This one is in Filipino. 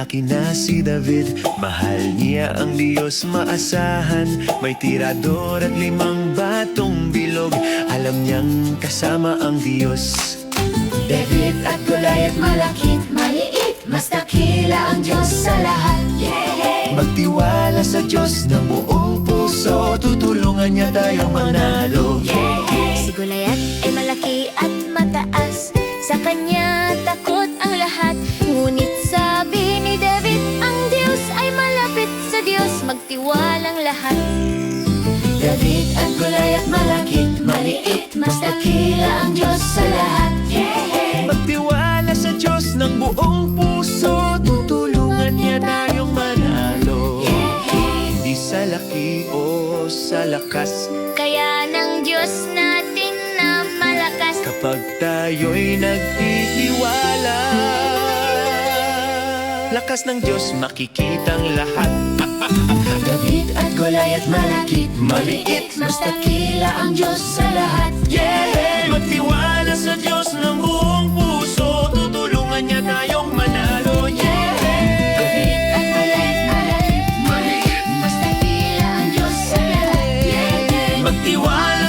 malaki na si David. Mahal niya ang Diyos, maasahan. May tirador at 5 batong bilog. Alam niyang kasama ang Diyos. David at Goliath, malakit, maliit, mas dakila ang Diyos sa lahat. Magtiwala sa Diyos ng buong puso, tutulungan niya tayong manalo. Si Goliath ay malaki at mataas, sa kanya takot ang lahat. Ngunit sabi ni David, ang Diyos ay malapit sa Diyos, magtiwalang lahat. David at Goliath, malakit, maliit, mas dakila ang Diyos sa lahat. Magtiwala sa Diyos ng buong puso, tutulungan niya tayong manalo. Hindi sa laki o sa lakas, Kaya ng Diyos natin na malakas. kapag tayo'y nagtitiwala, lakas ng Diyos makikitang lahat. David at Goliath, malakit, maliit, mas dakila ang Diyos sa lahat. Magtiwala sa Diyos ng buong puso, tutulungan niya tayong manalo. David at Goliath, malakit, maliit, mas dakila ang Diyos sa lahat. Magtiwala